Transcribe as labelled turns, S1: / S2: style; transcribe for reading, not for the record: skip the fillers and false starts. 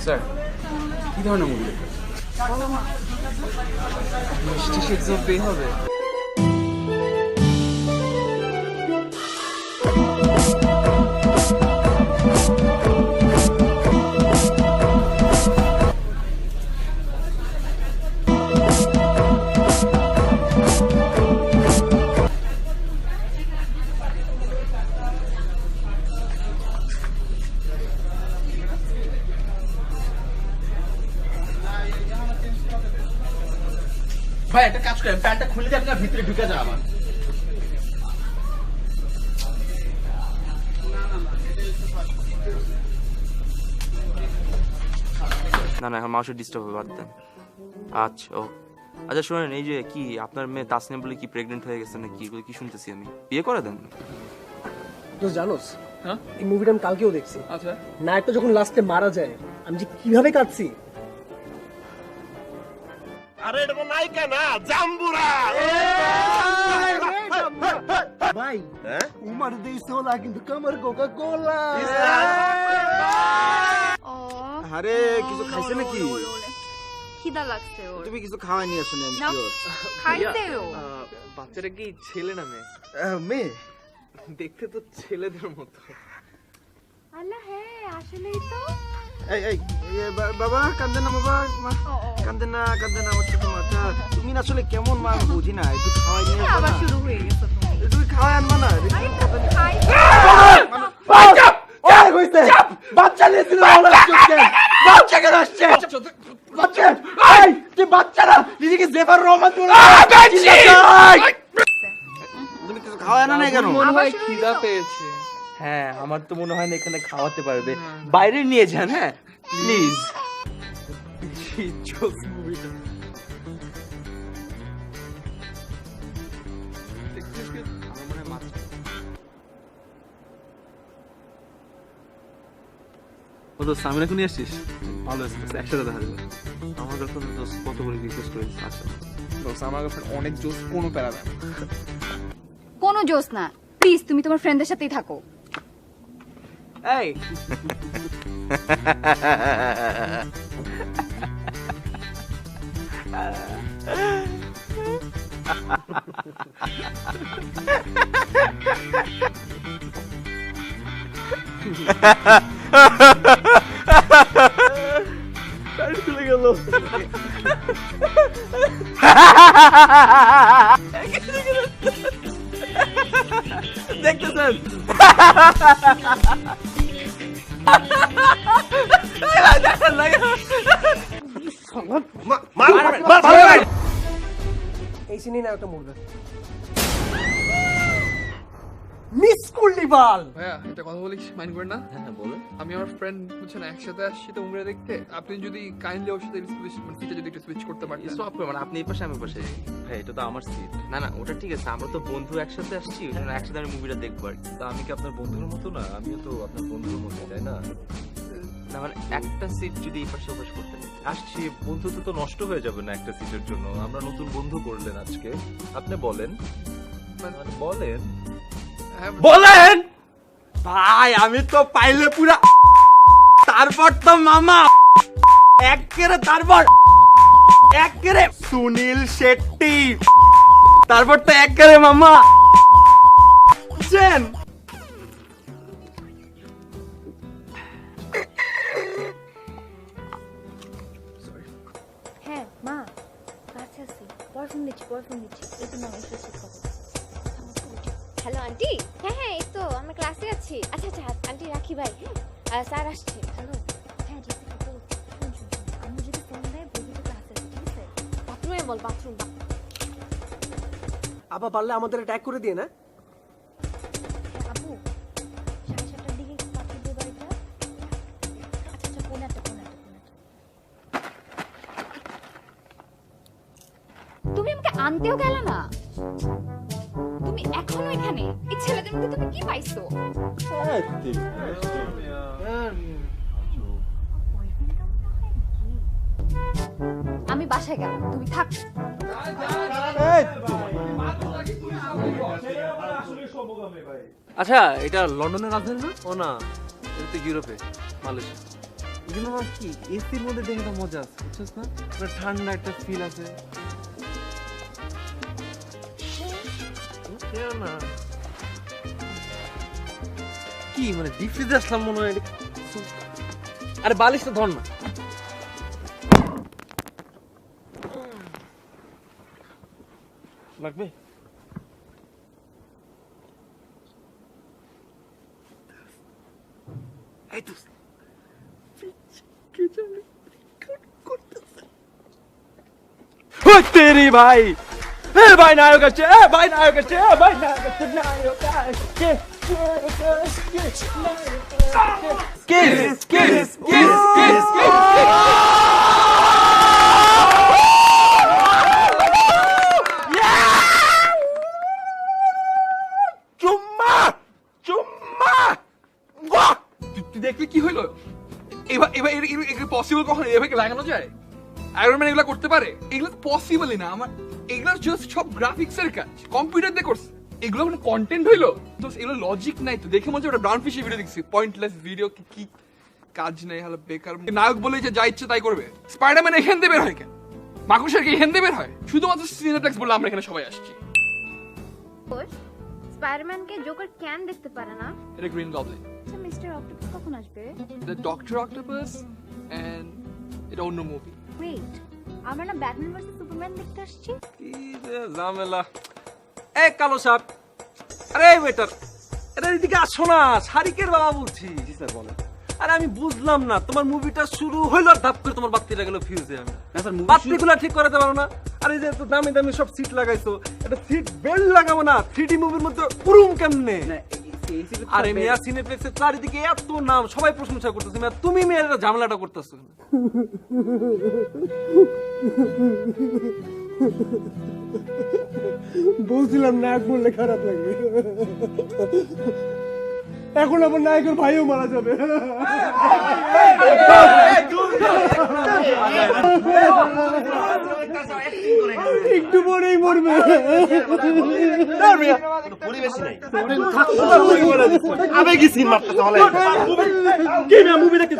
S1: Sir কি ধরনের movie দেখবেন? মিষ্টি শেখস অফ বে হবে।
S2: ভাই একটা কাজ করেন, প্যান্টটা খুলে দিয়ে আপনার ভিতরে ঢুকে যান আমার।
S3: না না এখন মানুষের ডিস্টার্ব হবে, বাদ দেন। আচ্ছা ও আচ্ছা শোনেন, এই যে কি আপনার মেয়ে তাসনিম বলে কি প্রেগনেন্ট হয়ে গেছে নাকি, এগুলো কি শুনতেছি আমি? বিয়ে করে দেন।
S4: তো জানোস
S1: হ্যাঁ
S4: এই মুভিটা আমি কালকেও দেখছি।
S1: আচ্ছা
S4: নায়কটা যখন লাস্টে মারা যায় আমি যে কিভাবে কাঁদছি।
S2: আরে এটা তো নায়িকা না, জাম্বুরা।
S4: ভাই উমার দেই সোলা কিন্তু কামার কোকা কোলা।
S5: আরে কিছু খাইছে নাকি?
S6: খিদা লাগছে ওর।
S5: তুমি কিছু খাওয়াইনি আসলে আমি
S6: না।
S5: শিওর।
S6: খাইছে ও।
S1: বাচ্চাটা কি ছেলে না মেয়ে?
S5: মেয়ে
S1: দেখতে তো ছেলেদের মতো।
S6: আল্লাহ হ্যাঁ আসলেই তো।
S5: এই এই বাবা কান্দে না বাবা, কান্দে না আমার ছোট মাটা। তুমি না আসলে কেমন মা আমি বুঝি না, একটু খাওয়াই নিয়ে আসবা
S6: আবার
S5: না?
S6: শুরু হয়ে গেছে তো।
S5: তুমি খাওয়াই আনবা না?
S6: আরে খাই।
S5: বাচ্চা নিয়েছিল বাচ্চা কেন আসছে? বাচ্চা এই তুই বাচ্চা না, নিজেকে জেফার রহমান বলে তুমি কিছু খাওয়াই না কেন?
S1: মনে হয় খিদা পেয়েছে।
S3: হ্যাঁ আমার তো মনে হয় না এখানে খাওয়াতে পারবে, বাইরে নিয়ে যান। হ্যাঁ প্লিজ।
S1: ও তো সামিনা কোনি আসছিস? ভালো আসছিস, একসাথে দেখা যাবে।
S3: আমার গার্লফ্রেন্ড তো কত করে রিকোয়েস্ট করেছে। আচ্ছা
S1: দোস্ত আমার গার্লফ্রেন্ড অনেক জোস, কোনো প্যারা দেয় না।
S6: কোনো জোস না, প্লিজ তুমি তোমার ফ্রেন্ডদের সাথেই থাকো।
S1: এই চলে গেল। দেখতেছেন
S4: এই সিনে না একটা মরবে। মিস করলি বাল।
S7: ভাইয়া একটা কথা বলিস, মাইন্ড করেন না?
S3: হ্যাঁ বলে।
S7: আমি আমার ফ্রেন্ড বুঝছেন একসাথে আসছি তো উমরা দেখতে, আপনি যদি কাইন্ডলি ওর সাথে সিটে যদি একটু সুইচ করতে পারতেন।
S3: স্টপ করে, মানে আপনি এই পাশে আমি পাশে। ভাই এটা তো আমার সিট। না না ওটা ঠিক আছে, আমরা তো বন্ধু একসাথে আসছি, ওই জন্য একসাথে আমি মুভিটা দেখবো আর কি।
S8: তা আমি কি আপনার বন্ধুর মতো না? আমিও তো আপনার বন্ধুর মতো, তাই না?
S3: না মানে একটা সিট যদি এই পাশে ওপাশ করতেন।
S8: আসছি, বন্ধুত্ব তো নষ্ট হয়ে যাবে না একটা সিটের জন্য। আমরা নতুন বন্ধু করলেন আজকে, আপনি বলেন মানে বলেন।
S7: হ্যাঁ,
S3: বলেন ভাই, আমি তো পাইলে পুরা, তারপর তো মামা একেরে, তারপর একেরে সুনীল শেট্টি, তারপর তো একেরে মামা বুঝছেন।
S6: হ্যাঁ মা কাছে আছি, পরফুন দিচ্ছি এই তো নাম এসেছে খবর।
S9: Hello aunty. হ্যাঁ হ্যাঁ এই তো আমরা ক্লাসে আছি। আচ্ছা আচ্ছা আন্টি রাখি ভাই। হ্যাঁ স্যার আসছে। হ্যালো।
S6: হ্যাঁ জেসিকা তো শুন আমি যদি ফোন দেয় বলবি তো ক্লাসে আছি, ঠিক আছে?
S9: বাথরুমে বল, বাথরুম।
S4: আবার পারলে আমাদের অ্যাটাক করে দিয়ে না।
S6: হ্যাঁ আপু 7:30টার দিকে পাঠিয়ে দিয়ে বাড়িটা। আচ্ছা আচ্ছা কোন একটা। তুমি আমাকে আনতেও গেল না, তুমি এখনো এখানে। এই ছেলেদের মধ্যে তুমি কি পাইছো? আমি বাসায় গেলাম, তুমি থাক।
S1: আচ্ছা এটা লন্ডনের রাজধানী না? ও না, এটা তো ইউরোপে, মালয়েশিয়া। কিন্তু আমার কি এসির মধ্যে দেখে তো মজা আছে বুঝছিস না পুরো ঠান্ডা একটা ফিল আছে না কি মানে ডিপ ফ্রিজে আসলাম মনে হয় আরে বালিশটা ধর না লাগবে এই তো तेरी भाई ए भाई नायक अच्छे ए भाई नायक अच्छे ए भाई नायक अच्छे नायक अच्छे किस किस किस किस चुम्मा चुम्मा वाह
S7: তুই দেখলি কি হইলো এবার এবার এগুলো পসিবল কখন এভাবে লাগানো যায় আয়রন ম্যান এগুলো করতে পারে এগুলো পসিবলই না আমার এগুলো জাস্ট সব গ্রাফিক্স এর কাজ কম্পিউটার দিয়ে করছে এগুলো মানে কন্টেন্ট হইলো তো এগুলো লজিক নাই তো দেখে মনে হচ্ছে ওটা ব্রাউন ফিশের ভিডিও দেখছি পয়েন্টলেস ভিডিও কি কাজ নাই হলো বেকার নায়ক বলে যে যা ইচ্ছে তাই করবে স্পাইডারম্যান এখান দিয়ে বের হয় কেন মাকুশের কি এখান দিয়ে বের হয় শুধুমাত্র সিনেপ্লেক্স বলে আমরা এখানে সবাই আসছি
S9: স্পাইডারম্যানকে জোকার ক্যান দেখতে পারে না
S7: এটা গ্রিন গবলিন
S6: আচ্ছা মিস্টার অক্টোপাস কখন আসবে?
S7: দ্য ডক্টর অক্টোপাস এন্ড এটা অন্য মুভি
S6: গ্রেট, আমরা না ব্যাটম্যান ভার্সেস সুপারম্যান দেখতে আসছি।
S1: কি যে ঝামেলা এ কালো সাপ আরে ওয়েটার এটা এদিকে আসো না শারিকের বাবা বলছি জি স্যার বলেন আরে আমি বুঝলাম না তোমার মুভিটা শুরু হইলো আর ধাপ করে তোমার বাতিটা গেল ফিউজে আমি না স্যার বাতিগুলো ঠিক করাতে পারো না আরে যে তো দামি দামি সব সিট লাগাইছো এটা সিট বেল্ট লাগাবো না 3D মুভির মধ্যে পুরুম কেমনে আরে মিয়া সিনেপ্লেক্সের চারিদিকে এত নাম সবাই প্রশংসা করতেছে মিয়া তুমি মেয়ের ঝামেলাটা করতেছো
S4: বলছিলাম নায়ক বললে খারাপ লাগবে এখন আমার নায়কের ভাইও মারা যাবে একটু পরেই মরবে
S2: পরিবেশ নাই
S4: আবেগী সিন মারতে তাহলে মুভি দেখে